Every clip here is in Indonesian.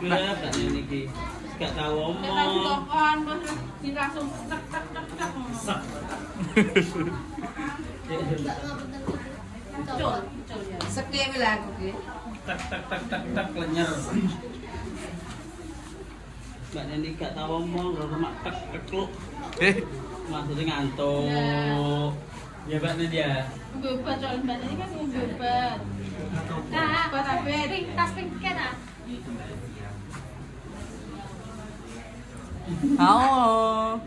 Gelap kan ini gak tahu omong. langsung tek tek tek tek. Sak. Sekian lagu ki. Tak tak tak tak tak lenyer. Mbak Neni gak tahu omong, kalau mak tek kekluk. Maksudnya ngantuk. Ya Mbak Neni ya. Bebat soal Mbak Neni kan bebat. Nah, tas pingkan ah. Halo.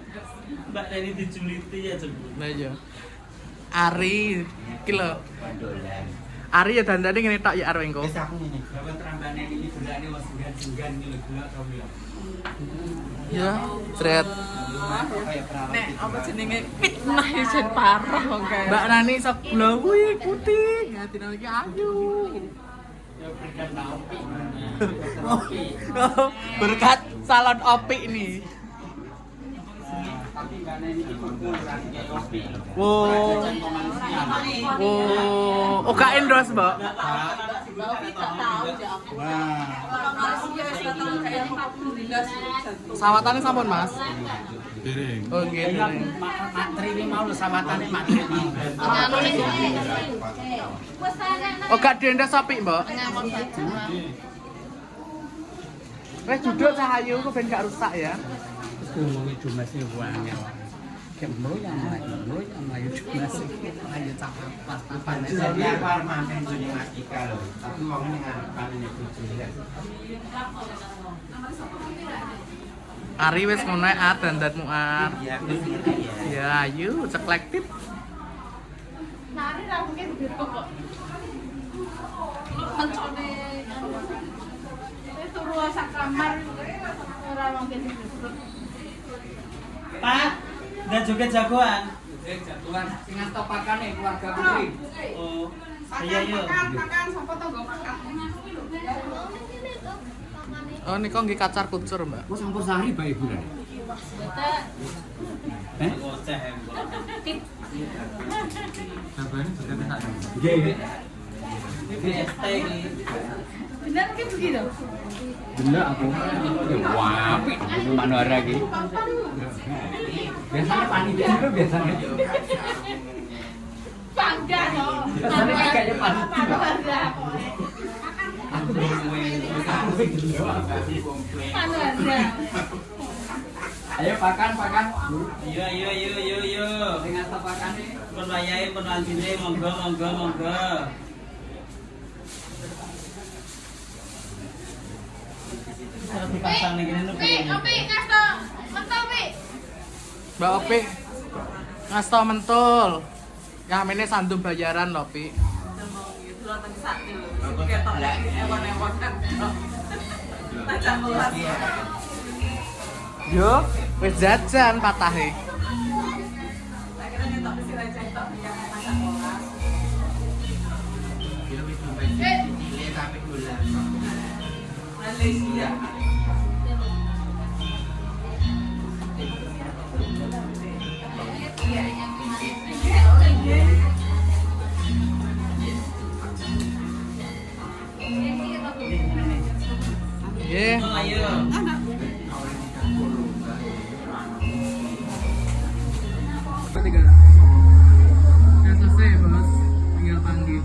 Mbak Neni diculiti ya sebut. Nah iya. Ari iki lho. Ari ya dandane ngene tok ya arep engko. Wis aku ngene. Bapak terambane iki gulane wis jenggan iki lho gula tau ya. Ya, Fred. Nek apa jenenge fitnah isen parah wong kae. Mbak Nani sok gula kuwi putih. Ngatine iki ayu. Ya berkat opi. Berkat salon opik nih. Tapi Mbak Neni iki kumpul lagi kayak opi. Wow. Wow. Oh, gak endorse, Mbak. Mbak Ovi tak tahu aja aku. Wah. Malaysia wis datang kayak 40 Sawatane sampun, Mas. Dereng. Oh, nggih. Matri ini mau lho sawatane matri mau. Oh, gak diendes opik, Mbak. Wes duduk cahayu kok ben gak rusak ya. Ngomongin Jumas ini buangnya. Kayak meloyang Melayu Jumas ini. Ayo cakap pas-papan. Jadi aku harus mampir jadi Mas Ika loh. Tapi ngomongin ngarepan ini bujurnya. Ari wes ngono ae dandanmu ar. Iya, aku sendiri ya. Ya, ayo ceklektif. Nari rambutnya gitu kok. Kancone itu ruang sak kamar ora mungkin gitu. Pak, udah joget jagoan. Jatuhan sing stopakane keluarga Putri. Oh, iya yuk. Makan sapa to nggo makan. Oh, niko nggih kacar kucur, Mbak. Wes sampun sehari Mbak Ibu lho. Ngoceh. Sabane sudah tak. Nggih. Ini ST ini. Bener ki begitu. Bener aku. Wah, apik Manora iki. Biasanya panitia itu biasanya. Bangga no. Biasanya kan kayaknya panitia. Aku Mana ada. Ayo pakan. Yo. Dengan stopakane. Pun wayahe pun lancine monggo. Kalau dipasang ning kene Pi, opi ngasto. Mentok pi. Mbak Opi ngasto mentul. Yang ini sandung bayaran loh, Pi. Yo, wis jajan patahe. Nggih. ayo. Udah selesai, Bos. Tinggal panggil.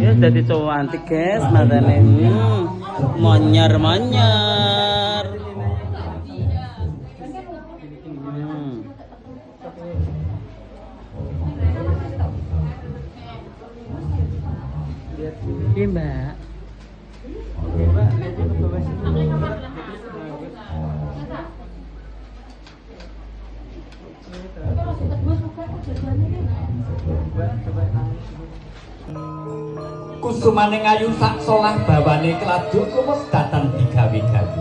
Ya jadi cantik guys, matane. Monyer. Iya mbak. Mbak, lihat ke bawah situ. Kusumane ngayu sak solah bawane kladuk kumus datan digawe-gawe.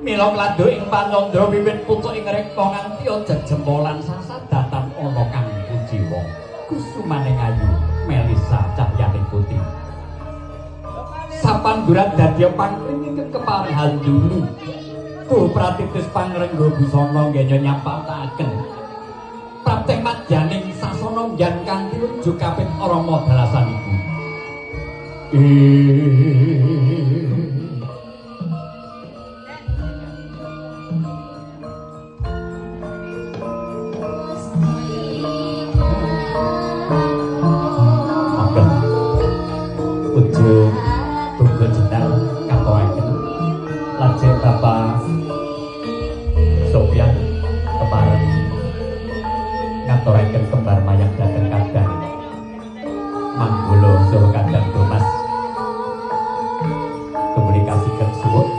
Mila kladuk ing panyandra wiwit pucuk ing rekta nganti jejempolan sasat datan ana kang kujiwa. Kusumane ngayu Melisa cahyane putih. Sapanduran dadya pangring keparehan dulu. Ku pratitis pangrengga busana ngenya nyampataken. Prapteng madyaning sasana ngyan kanthi nuju kapit Rama dalasan iku. Makan ujung tunggu jendal katoraken lajeng Bapak Sofyan kepareng ngaturaken kembar mayang dhateng kadang Manggula saha kadang Thomas komunikasi kesuwun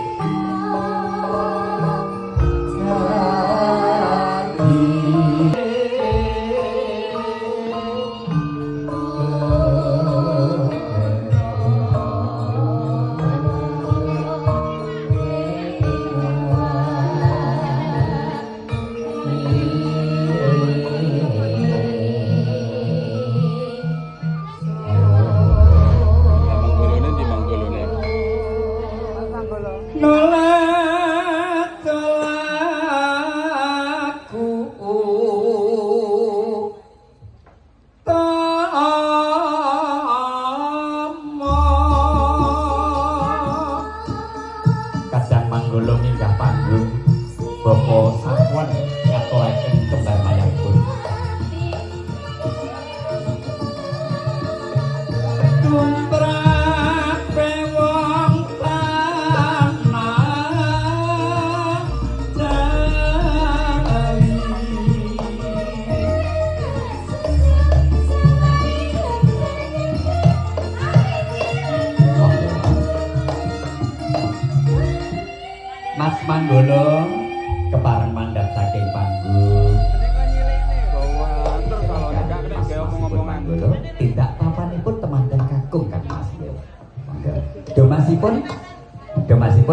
Mas Manggolo kepareng mandap saking panggung. Manggolo tindak papanipun temanten kakung Kang Mas. Domasipun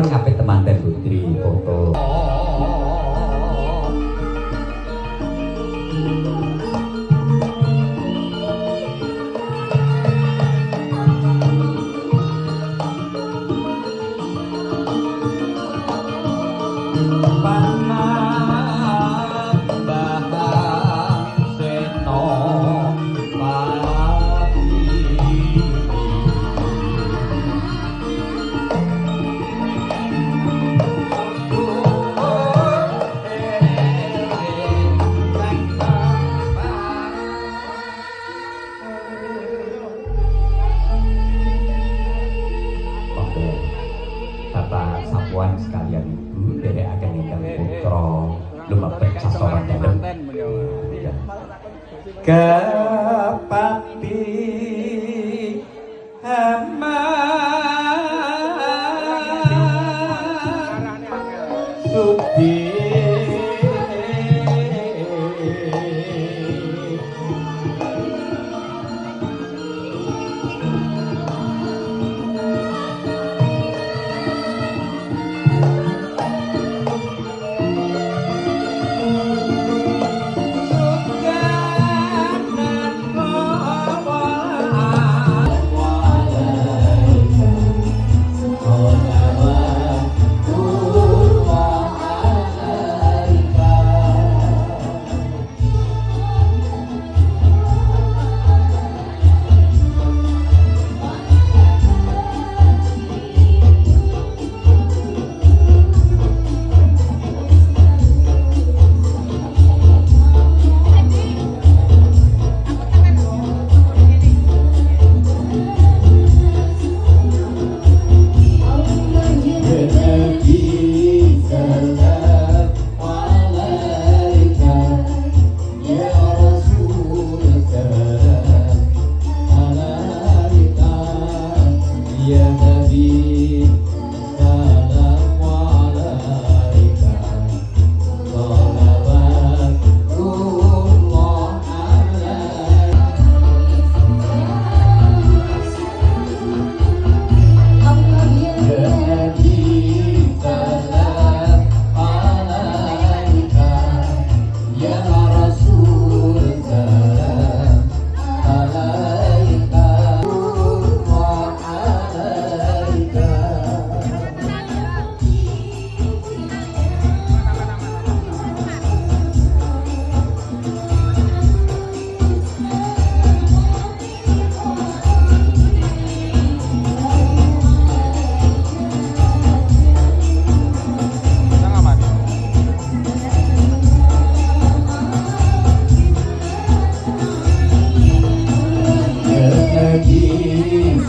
ngapit temanten putri foto. Kepati hama sudi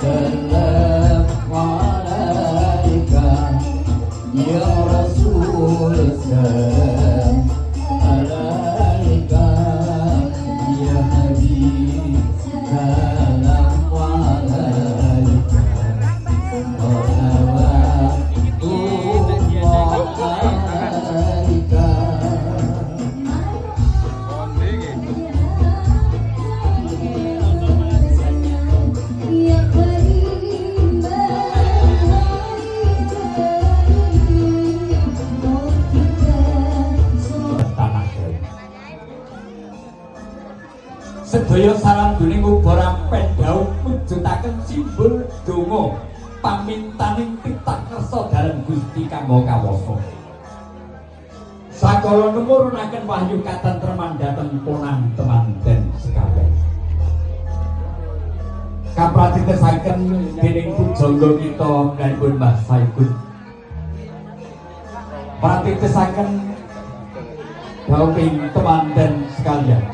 salam alaika ya Rasul salam alaika ya Habib salam alaika sedaya saranduning ubara pendhaut mujudaken simbol donga pamintaning titah kersa dalem Gusti kanggo kawasa. Sakala numurunaken wahyu katentreman dhateng ponang temanten sekaliyan. Kapratitesaken dening pujangga kita nggalipun Mbah Saikun. Pratitesaken dawuhing temanten sekaliyan.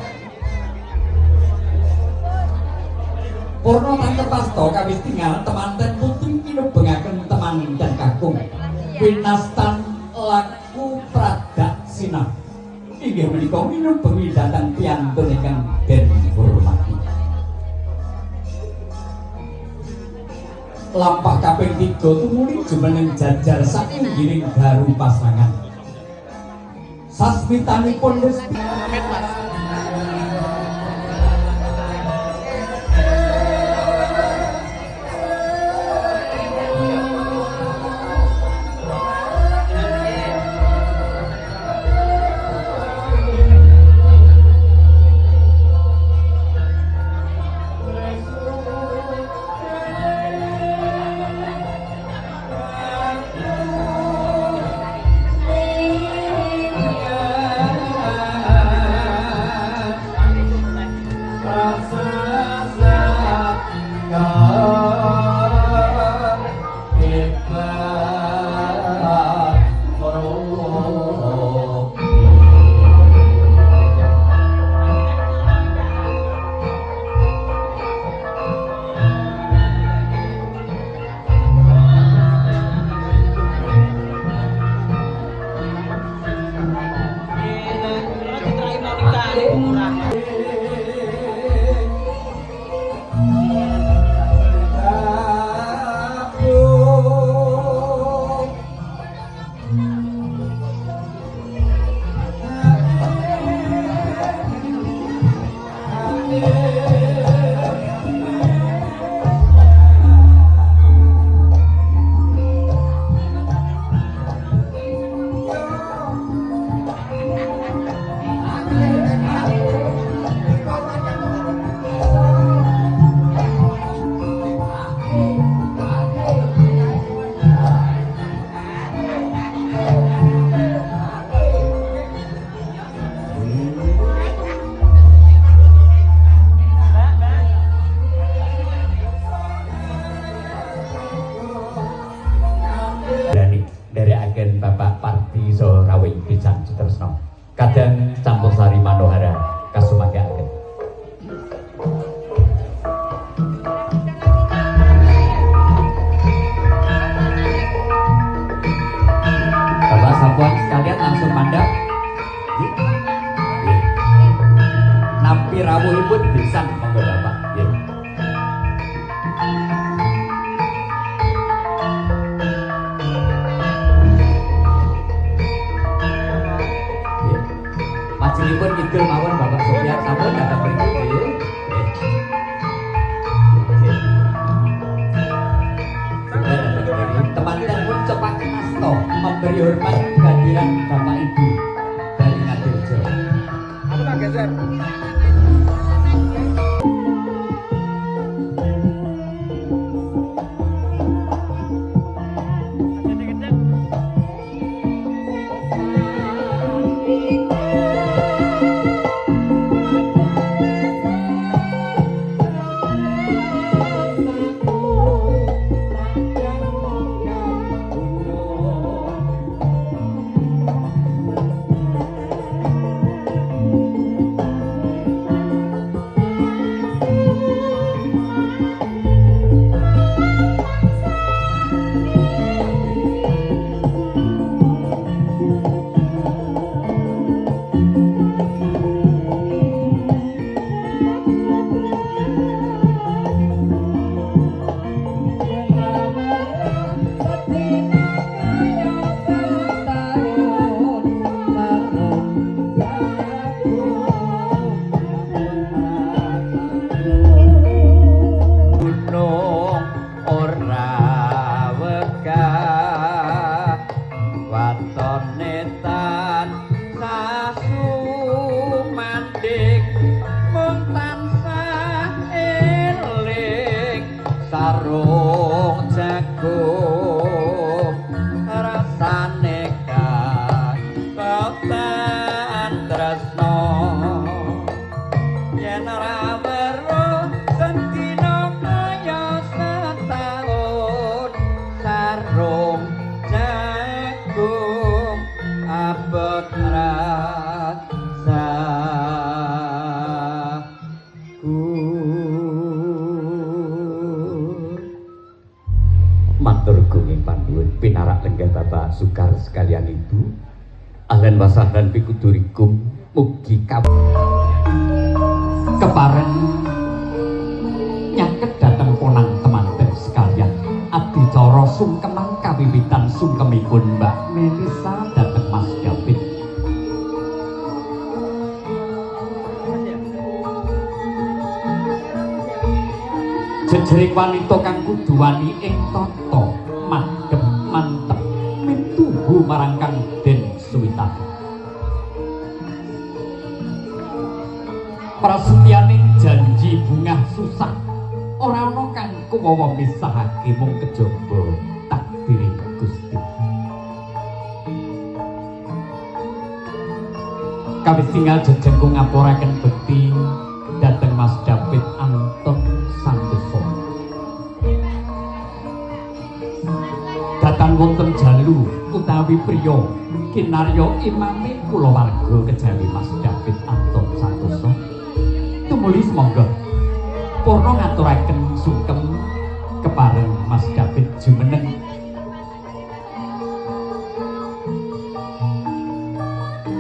Purna Tangkepasta kawis tinggal temanten putri pinubengaken temanten kakung winastan laku pradaksina inggih menika minubengi dhateng piyantun ingkang den hormati. Lampah kaping 3 tumuli jumeneng jajar sainggiring garu pasangan. Sasmitanipun wis Kadang Campursari Manohara kasumagaaken. Bapak sampun sekalian langsung mandap. Nampi rawuhipun pisan monggo Bapak. Nggih. Majilipun kidul mawon Bapak Sopyan sampun datang mriku nggih. Teman-teman pun cepat nasta memberi hormat kehadiran Bapak Ibu dari Ngadirjo. Aku tak geser. sarung jagung rasane kaboten tresno yen ora weruh sendina kaya setahun sarung jagung abot matur gunging panduwun pinarak lenggah Bapak Sukar sekalian Ibu ahlan wasahlan pikudurikum mugi kepareng nyaket dateng ponang temanten sekalian adicara sungkeman kawiwitan sungkemipun Mbak Melisa dateng Mas David jejering wanita kang kudu wani ing tata madhep mantep mituhu marang kang den suwitan prasetyaning janji bungah susah ora ana kang kuwawa misahake mung kejaba takdire Gusti kawis tinggal jejengku ngapuraken bekti dhateng Mas David Anton Santoso datang wonten jalu utawi priya kinarya imame kulawarga kejawi Mas David Anton Santoso tumuli semangga purna ngaturaken sungkem kepareng Mas David jumeneng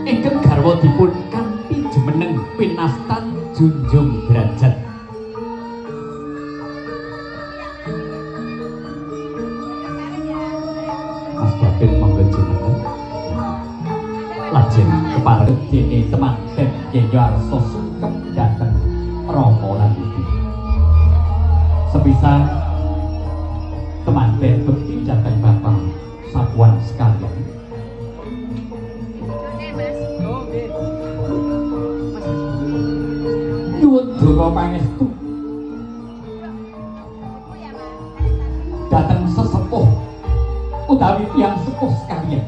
ingkang garwa dipun kanthi jumeneng pinastan junjung derajat Mas David monggo jumeneng lajeng kepareng dene temanten Yenyo arsa sungkem dhateng Rama lan Ibu sepisan temanten bekti dhateng Bapak sapuan sekalian nyuwun donga pangestu dhateng sesepuh utawi tiyang sepuh sekalian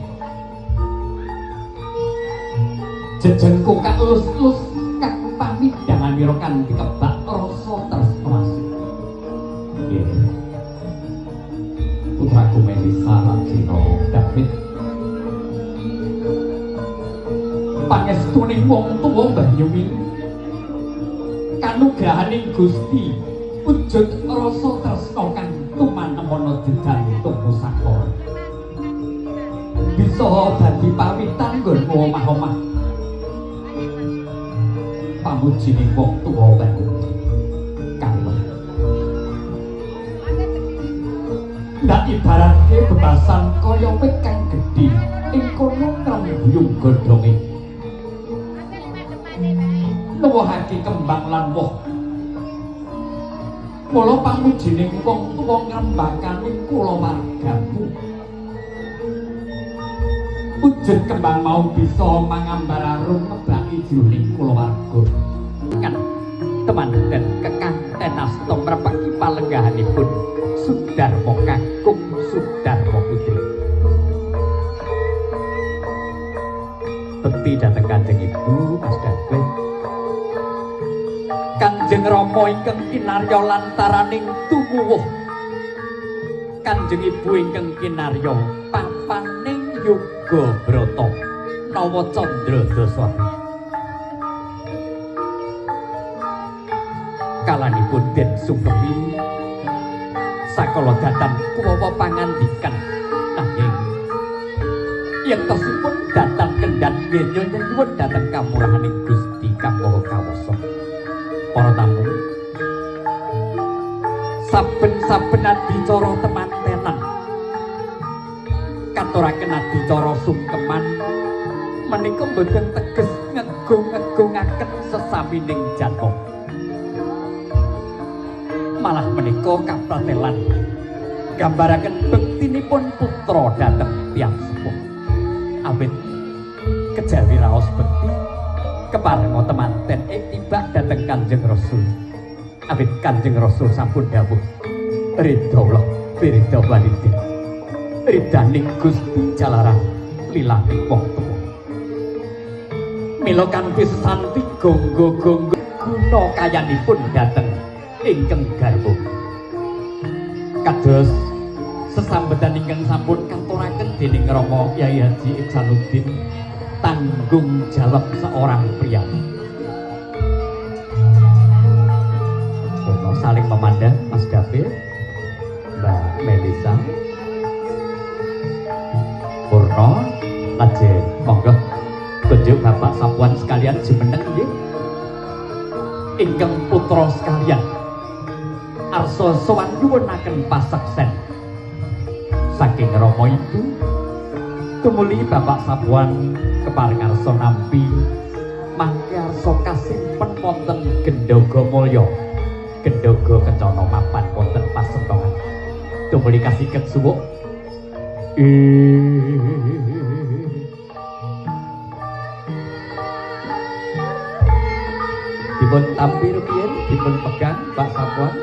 jejengku kang lus-lus kang pamit jangan mirokan dikebak rasa tresno nggih putraku Melisa lan David pangestuning wong tuwa Mbah Yumi kanugrahaning Gusti wujud rasa tresna kang tumanemana dijantung pusakara bisa dadi pawitan nggonmu omah-omah pamujining wong tuwa bae kalih ndak ibaratke bebasan kaya wit kang gedhe ing kono ngrembuyung godhonge nuwuhake kembang lan woh mula pamujining wong tuwa ngrembakane kulawargamu wujud kembang mau bisa mangambar arum ngebaki jroning kulawarga kan temanten kekanten asta mrepaki palenggahanipun Sudarma kakung Sudarma putri bekti dhateng Kanjeng Ibu Mas David Kanjeng Rama ingkang kinarya lantaraning tumuwuh Kanjeng Ibu ingkang kinarya papaning Yoga Brata Nawa Candra Dasari kalanipun den sungkemi sakala datan kuwawa pangandikan nanging yen tosipun datan kendhat nggenya nyuwun dhateng kamurahaning Gusti kang Maha Kawasa para tamu saben-saben adicara temantenan katuraken adicara sungkeman menika boten teges ngegung-ngegungaken sesamining jatuh malah menika kapratelan gambaraken bektinipun putra dhateng tiyang sepuh awit kejawi raos bekti keparenga temanten ing tibak dhateng Kanjeng Rasul awit Kanjeng Rasul sampun dawuh Ridho Allah, Ridho Walidin, Ridaning Gusti Jalaran, Lilaning wong tuwa. Mila kanthi sesanti gonggo-gonggo guna kayanipun dhateng ingkang garwa. Kados sesambetan ingkang sampun katuraken dening Rama Kyai Haji Ihsanuddin, tanggung jawab seorang pria. Purno saling memandang Mas David, Mbak Melisa, Purno, lajeng monggo tunjuk Bapak Sapuan sekalian jumeneng nggih. Ingkang putra sekalian, arsa sowan nyuwunaken pasaksen saking Rama Ibu tumuli Bapak Sapuan kepareng arsa nampi mangke arsa kasimpen wonten Gendhaga Mulya, Gendhaga Kencana mapan wonten pasentongan. Tumuli kasiket suwuk. Dipun tampi rupiyin, dipun pegang Pak Sapuan.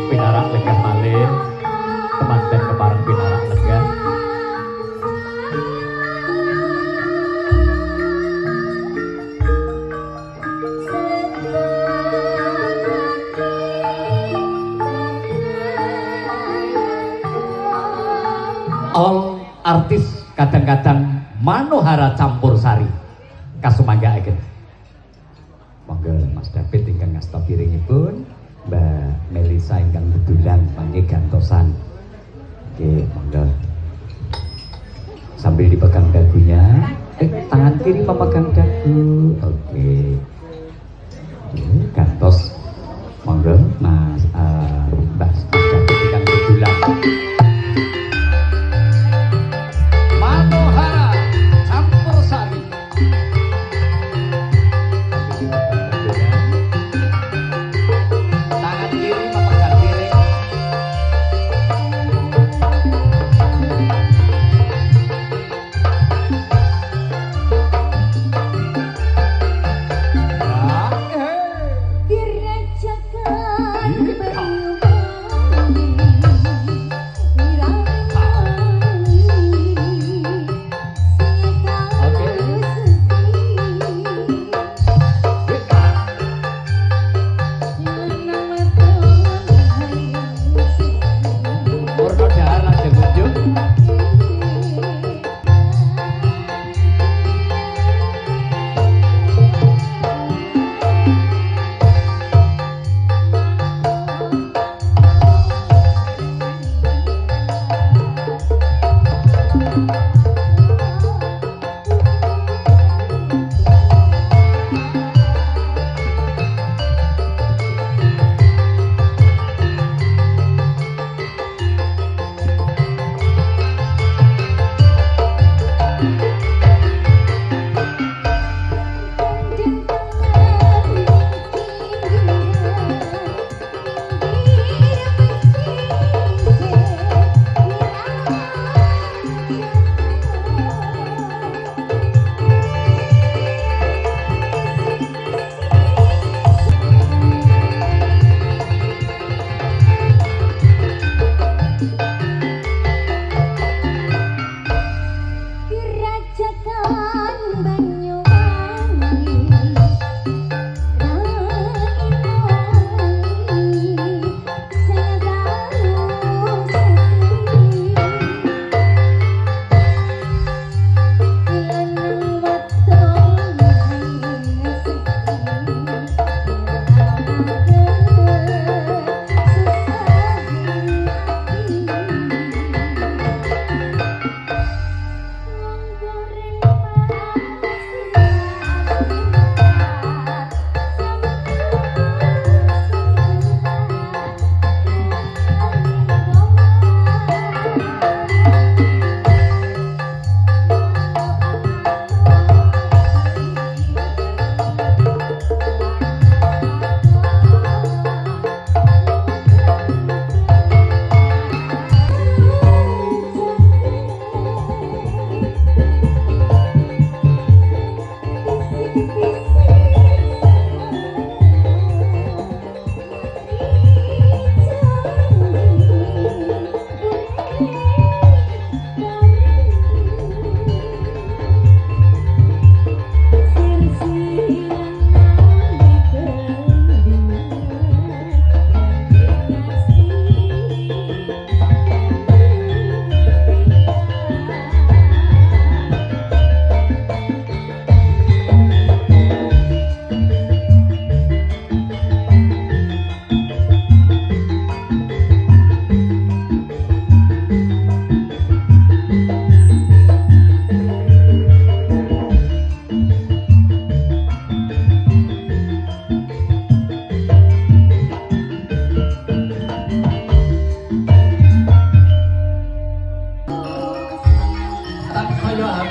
Pinarak legah malih, temanten kepareng pinarak legah. All artis kadang-kadang Manohara campur sari kasumanggaaken. Monggo Mas David ingkang ngasta piringipun, Mbak Melisa ingkang bedulan mangke gantosan. Oke, monggo. Sambil dipegang dagunya, tangan kiri memegang dagu. Oke. Gantos. Monggo Mas Mbak David ingkang bedulan. Manohara campur sari. Tangan kiri memegang piring.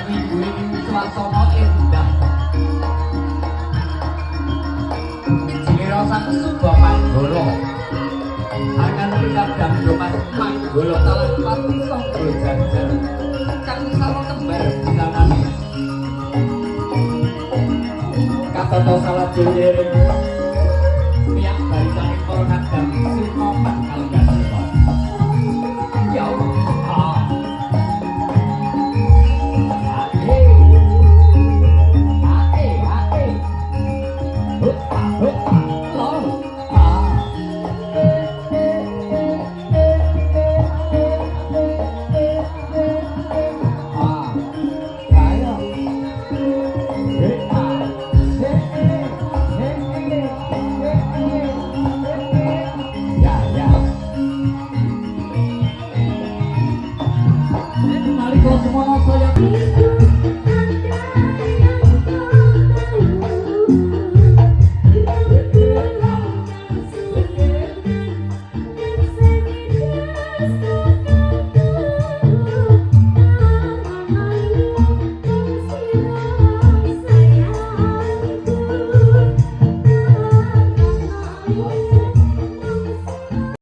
mingguing swasana endah. Sira sang suba manggala. Angan pinadang Mas Manggala talang pati sangga jajar. Kang salah kembar pisanane. Katata salah jere. Piyak barisane para kadang sinoman kalenggan. Ya Allah. Semua saya